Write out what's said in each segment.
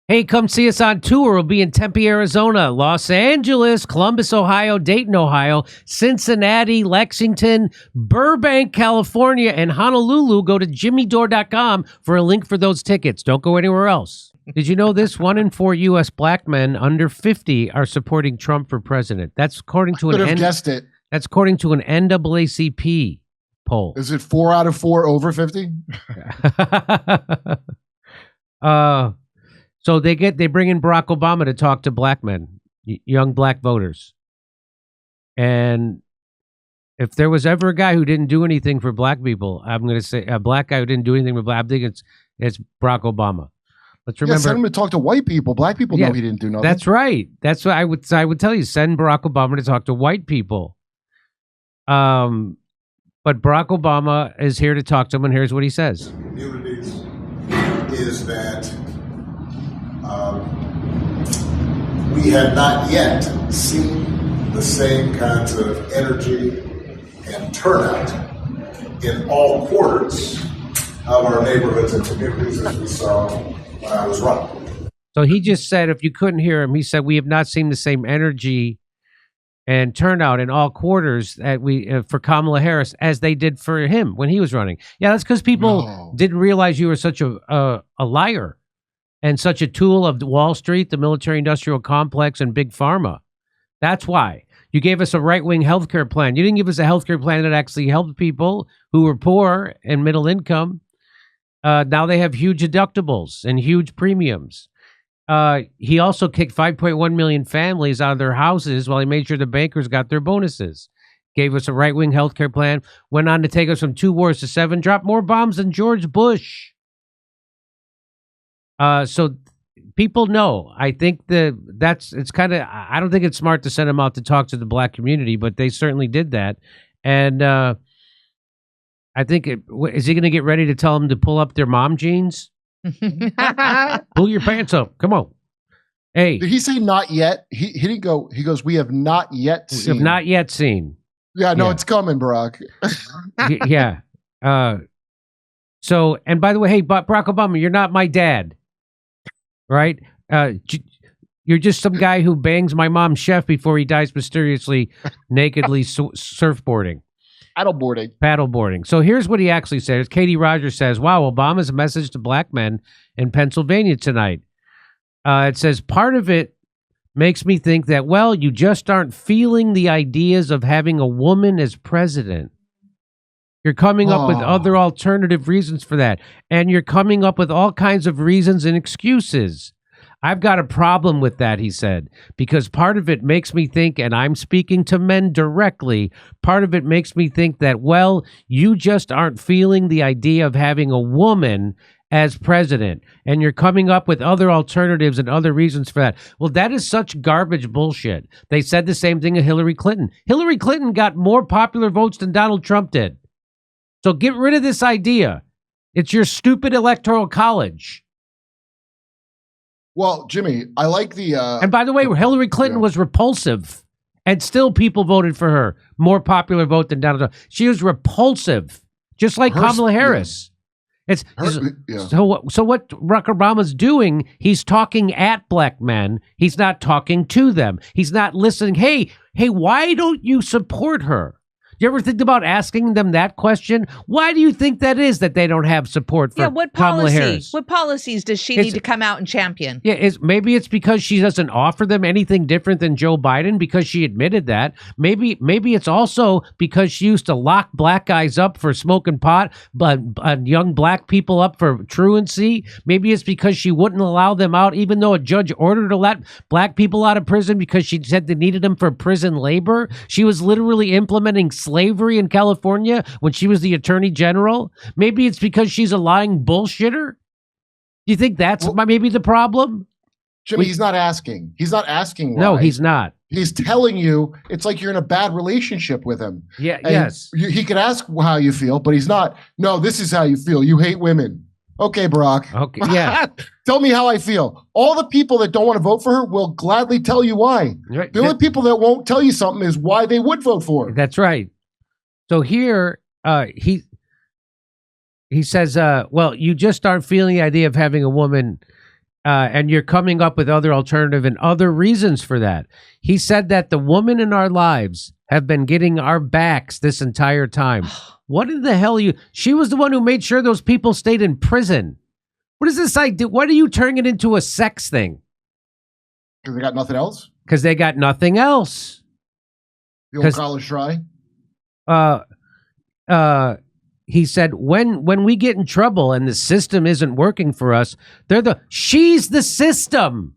Hey, come see us on tour. We'll be in Tempe, Arizona, Los Angeles, Columbus, Ohio, Dayton, Ohio, Cincinnati, Lexington, Burbank, California, and Honolulu. Go to jimmydore.com for a link for those tickets. Don't go anywhere else. Did you know this? 1 in 4 U.S. black men under 50 are supporting Trump for president. That's according to guessed it. That's according to an NAACP poll. Is it 4 out of 4 over 50? So they bring in Barack Obama to talk to black men, young black voters. And if there was ever a guy who didn't do anything for black people, I'm going to say a black guy who didn't do anything for black. I think it's Barack Obama. Let's remember. Send him to talk to white people. Black people know he didn't do nothing. That's right. That's what I would tell you. Send Barack Obama to talk to white people. But Barack Obama is here to talk to them, and here's what he says. Communities is that we have not yet seen the same kinds of energy and turnout in all quarters of our neighborhoods and communities as we saw when I was running. So he just said, if you couldn't hear him, he said, we have not seen the same energy and turnout in all quarters that for Kamala Harris as they did for him when he was running. Yeah, that's because people didn't realize you were such a liar and such a tool of Wall Street, the military-industrial complex, and Big Pharma. That's why. You gave us a right-wing healthcare plan. You didn't give us a healthcare plan that actually helped people who were poor and middle income. Now they have huge deductibles and huge premiums. He also kicked 5.1 million families out of their houses while he made sure the bankers got their bonuses. Gave us a right-wing healthcare plan. Went on to take us from 2 wars to 7. Dropped more bombs than George Bush. So people know. I think it's kind of, I don't think it's smart to send him out to talk to the black community, but they certainly did that. And I think, is he going to get ready to tell them to pull up their mom jeans? Pull your pants up. Come on. Hey. Did he say not yet? He didn't go, he goes, we have not yet seen. We have not yet seen. Yeah, no, it's coming, Barack. Yeah. So, and by the way, hey, Barack Obama, you're not my dad. Right? You're just some guy who bangs my mom's chef before he dies mysteriously, nakedly surfboarding. Paddleboarding. So here's what he actually says. Katie Rogers says, wow, Obama's message to black men in Pennsylvania tonight. It says, part of it makes me think that, well, you just aren't feeling the ideas of having a woman as president. You're coming up with other alternative reasons for that. And you're coming up with all kinds of reasons and excuses. I've got a problem with that, he said, because part of it makes me think, and I'm speaking to men directly, part of it makes me think that, well, you just aren't feeling the idea of having a woman as president, and you're coming up with other alternatives and other reasons for that. Well, that is such garbage bullshit. They said the same thing of Hillary Clinton. Hillary Clinton got more popular votes than Donald Trump did. So get rid of this idea. It's your stupid electoral college. Well, Jimmy, I like the... and by the way, Hillary Clinton was repulsive, and still people voted for her. More popular vote than Donald Trump. She was repulsive, just like Kamala Harris. So what Barack Obama's doing, he's talking at black men. He's not talking to them. He's not listening. Hey, why don't you support her? You ever think about asking them that question? Why do you think that is that they don't have support for Kamala Harris? What policies does she need to come out and champion? Yeah, maybe it's because she doesn't offer them anything different than Joe Biden because she admitted that. Maybe it's also because she used to lock black guys up for smoking pot, but young black people up for truancy. Maybe it's because she wouldn't allow them out, even though a judge ordered her to let black people out of prison because she said they needed them for prison labor. She was literally implementing slavery in California when she was the attorney general. Maybe it's because she's a lying bullshitter. Do you think that's maybe the problem? Jimmy, he's not asking. He's not asking why. No, he's not. He's telling you it's like you're in a bad relationship with him. Yeah, and yes. He could ask how you feel, but he's not. No, this is how you feel. You hate women. Okay, Barack. Okay, yeah. Tell me how I feel. All the people that don't want to vote for her will gladly tell you why. Right. The only people that won't tell you something is why they would vote for her. That's right. So here, he says, well, you just aren't feeling the idea of having a woman and you're coming up with other alternative and other reasons for that. He said that the women in our lives have been getting our backs this entire time. What in the hell she was the one who made sure those people stayed in prison. What is this idea? What are you turning it into a sex thing? Because they got nothing else? Because they got nothing else. The old college try? He said, when we get in trouble and the system isn't working for us, she's the system.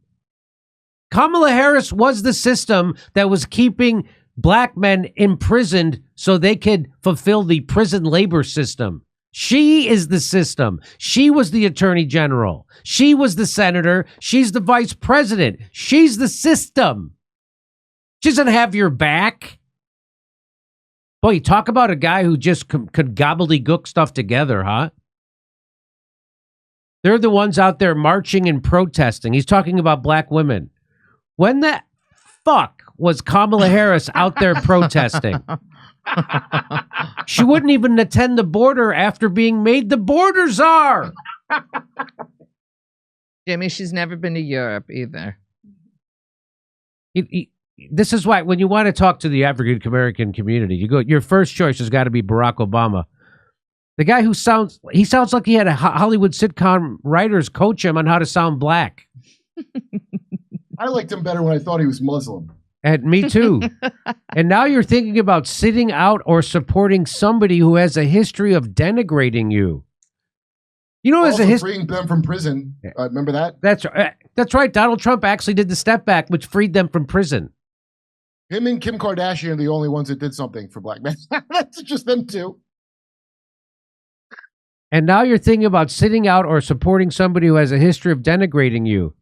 Kamala Harris was the system that was keeping black men imprisoned so they could fulfill the prison labor system. She is the system. She was the attorney general. She was the senator. She's the vice president. She's the system. She doesn't have your back. Boy, you talk about a guy who just could gobbledygook stuff together, huh? They're the ones out there marching and protesting. He's talking about black women. When the fuck was Kamala Harris out there protesting? She wouldn't even attend the border after being made the border czar. Jimmy, she's never been to Europe either. This is why when you want to talk to the African American community, your first choice has got to be Barack Obama. The guy who sounds like he had a Hollywood sitcom writers coach him on how to sound black. I liked him better when I thought he was Muslim. And me too. And now you're thinking about sitting out or supporting somebody who has a history of denigrating you. You know, as a history, freeing them from prison. Remember that? That's right. Donald Trump actually did the step back, which freed them from prison. Him and Kim Kardashian are the only ones that did something for black men. That's just them two. And now you're thinking about sitting out or supporting somebody who has a history of denigrating you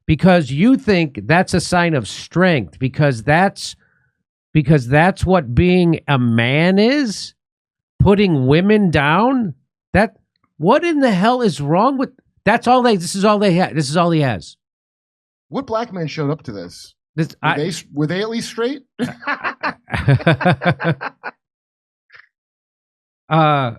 because you think that's a sign of strength, because that's what being a man is, putting women down. What in the hell is wrong with? This is all they have. This is all he has. What black men showed up to this? Were they at least straight? I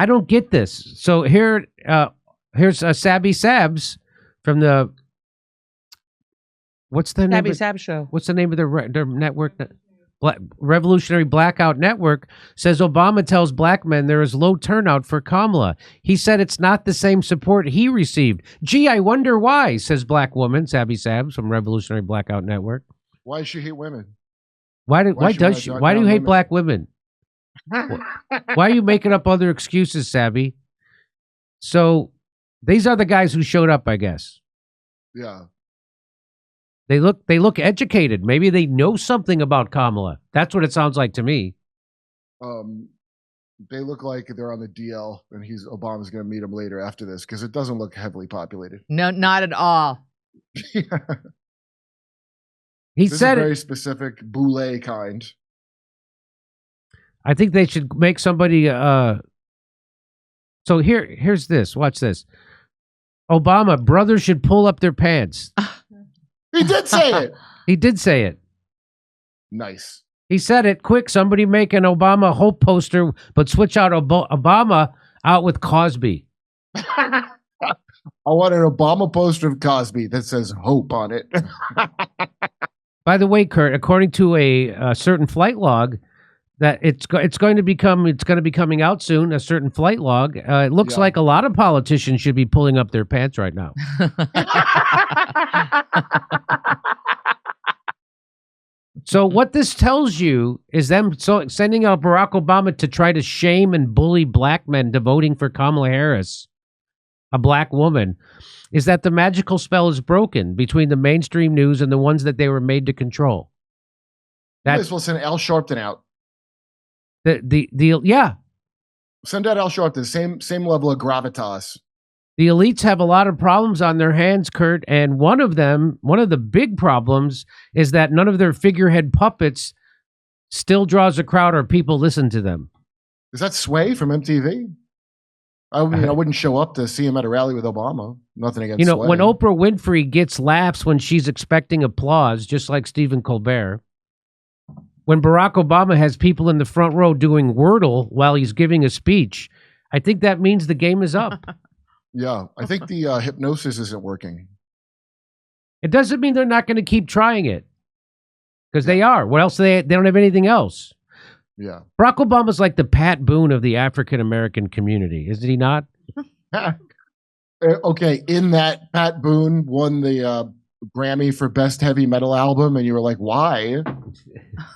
don't get this. So here's Sabby Sabs from the what's the name? Sabby Sab Show. What's the name of their network? Revolutionary Blackout Network says Obama tells black men there is low turnout for Kamala. He said it's not the same support he received. Gee, I wonder why, says black woman Sabby Sabs from Revolutionary Blackout Network. Why does she hate women? Why do you hate black women? Why are you making up other excuses, Sabby? So these are the guys who showed up, I guess. Yeah. They look educated. Maybe they know something about Kamala. That's what it sounds like to me. They look like they're on the DL, and Obama's going to meet them later after this because it doesn't look heavily populated. No, not at all. He this said is very specific boule kind. I think they should make somebody. So here's this. Watch this. Obama, brothers should pull up their pants. He did say it. He did say it. Nice. He said it. Quick, somebody make an Obama hope poster, but switch out Obama out with Cosby. I want an Obama poster of Cosby that says hope on it. By the way, Kurt, according to a certain flight log, that it's going to be coming out soon. A certain flight log. It looks like a lot of politicians should be pulling up their pants right now. So what this tells you is them sending out Barack Obama to try to shame and bully black men to voting for Kamala Harris, a black woman, is that the magical spell is broken between the mainstream news and the ones that they were made to control. That's we'll send Al Sharpton out. Yeah. Send out Al Sharpton, same level of gravitas. The elites have a lot of problems on their hands, Kurt, and one of the big problems is that none of their figurehead puppets still draws a crowd or people listen to them. Is that Sway from MTV? I wouldn't show up to see him at a rally with Obama. Nothing against Sway. When Oprah Winfrey gets laughs when she's expecting applause, just like Stephen Colbert. When Barack Obama has people in the front row doing Wordle while he's giving a speech, I think that means the game is up. Yeah, I think the hypnosis isn't working. It doesn't mean they're not going to keep trying it, because they are. What else? They don't have anything else. Yeah. Barack Obama's like the Pat Boone of the African American community, isn't he not? Okay, in that Pat Boone won the Grammy for Best Heavy Metal Album, and you were like, why?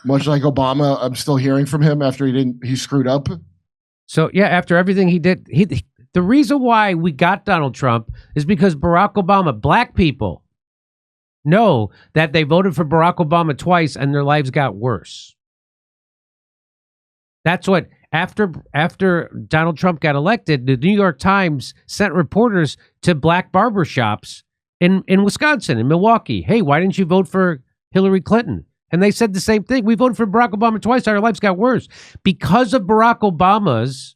Much like Obama, I'm still hearing from him after he screwed up. So yeah, after everything he did, the reason why we got Donald Trump is because Barack Obama, black people know that they voted for Barack Obama twice and their lives got worse. That's what, after Donald Trump got elected, the New York Times sent reporters to black barbershops in Wisconsin, in Milwaukee. Hey, why didn't you vote for Hillary Clinton? And they said the same thing. We voted for Barack Obama twice. Our lives got worse. Because of Barack Obama's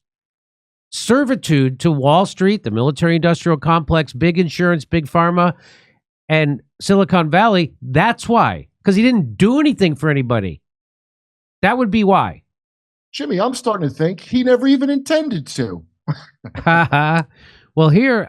servitude to Wall Street, the military-industrial complex, big insurance, big pharma, and Silicon Valley, that's why. Because he didn't do anything for anybody. That would be why. Jimmy, I'm starting to think he never even intended to. Well, here,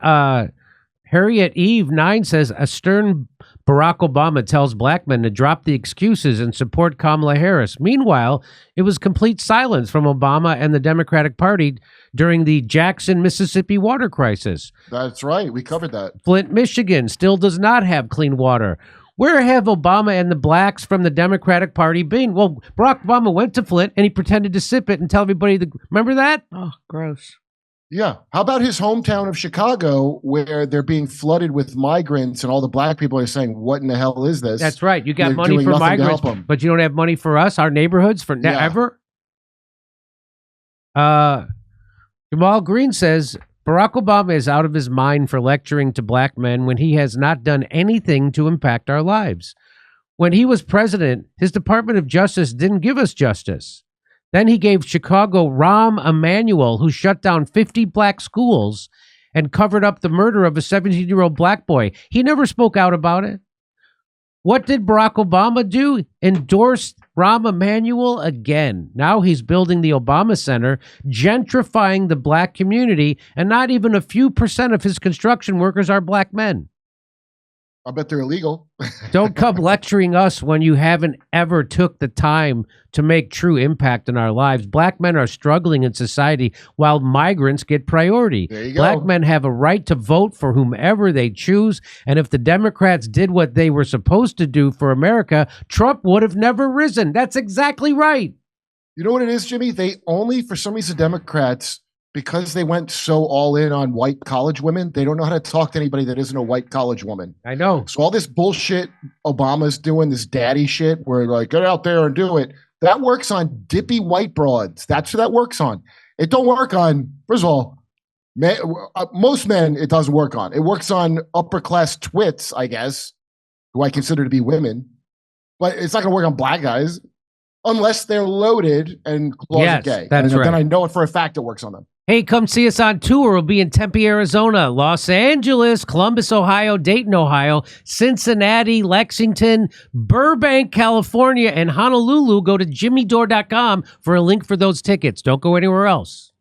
Harriet Eve N says, a stern Barack Obama tells black men to drop the excuses and support Kamala Harris. Meanwhile, it was complete silence from Obama and the Democratic Party during the Jackson, Mississippi water crisis. That's right. We covered that. Flint, Michigan still does not have clean water. Where have Obama and the blacks from the Democratic Party been? Well, Barack Obama went to Flint and he pretended to sip it and tell everybody. Remember that? Oh, gross. Yeah. How about his hometown of Chicago, where they're being flooded with migrants and all the black people are saying, what in the hell is this? That's right. You got They're money doing for nothing to migrants, help 'em. but you don't have money for us, our neighborhoods, for Yeah. ever. Jamal Green says, Barack Obama is out of his mind for lecturing to black men when he has not done anything to impact our lives. When he was president, his Department of Justice didn't give us justice. Then he gave Chicago Rahm Emanuel, who shut down 50 black schools and covered up the murder of a 17-year-old black boy. He never spoke out about it. What did Barack Obama do? Endorsed Rahm Emanuel again. Now he's building the Obama Center, gentrifying the black community, and not even a few percent of his construction workers are black men. I bet they're illegal. Don't come lecturing us when you haven't ever took the time to make true impact in our lives. Black men are struggling in society while migrants get priority. There you go. Black men have a right to vote for whomever they choose. And if the Democrats did what they were supposed to do for America, Trump would have never risen. That's exactly right. You know what it is, Jimmy? They only, for some reason, Democrats, because they went so all in on white college women, they don't know how to talk to anybody that isn't a white college woman. I know. So all this bullshit Obama's doing, this daddy shit, where like, get out there and do it, that works on dippy white broads. That's who that works on. It don't work on, first of all, most men it doesn't work on. It works on upper class twits, I guess, who I consider to be women. But it's not going to work on black guys unless they're loaded and closet gay. That's right. Then I know it for a fact it works on them. Hey, come see us on tour. We'll be in Tempe, Arizona, Los Angeles, Columbus, Ohio, Dayton, Ohio, Cincinnati, Lexington, Burbank, California, and Honolulu. Go to jimmydore.com for a link for those tickets. Don't go anywhere else.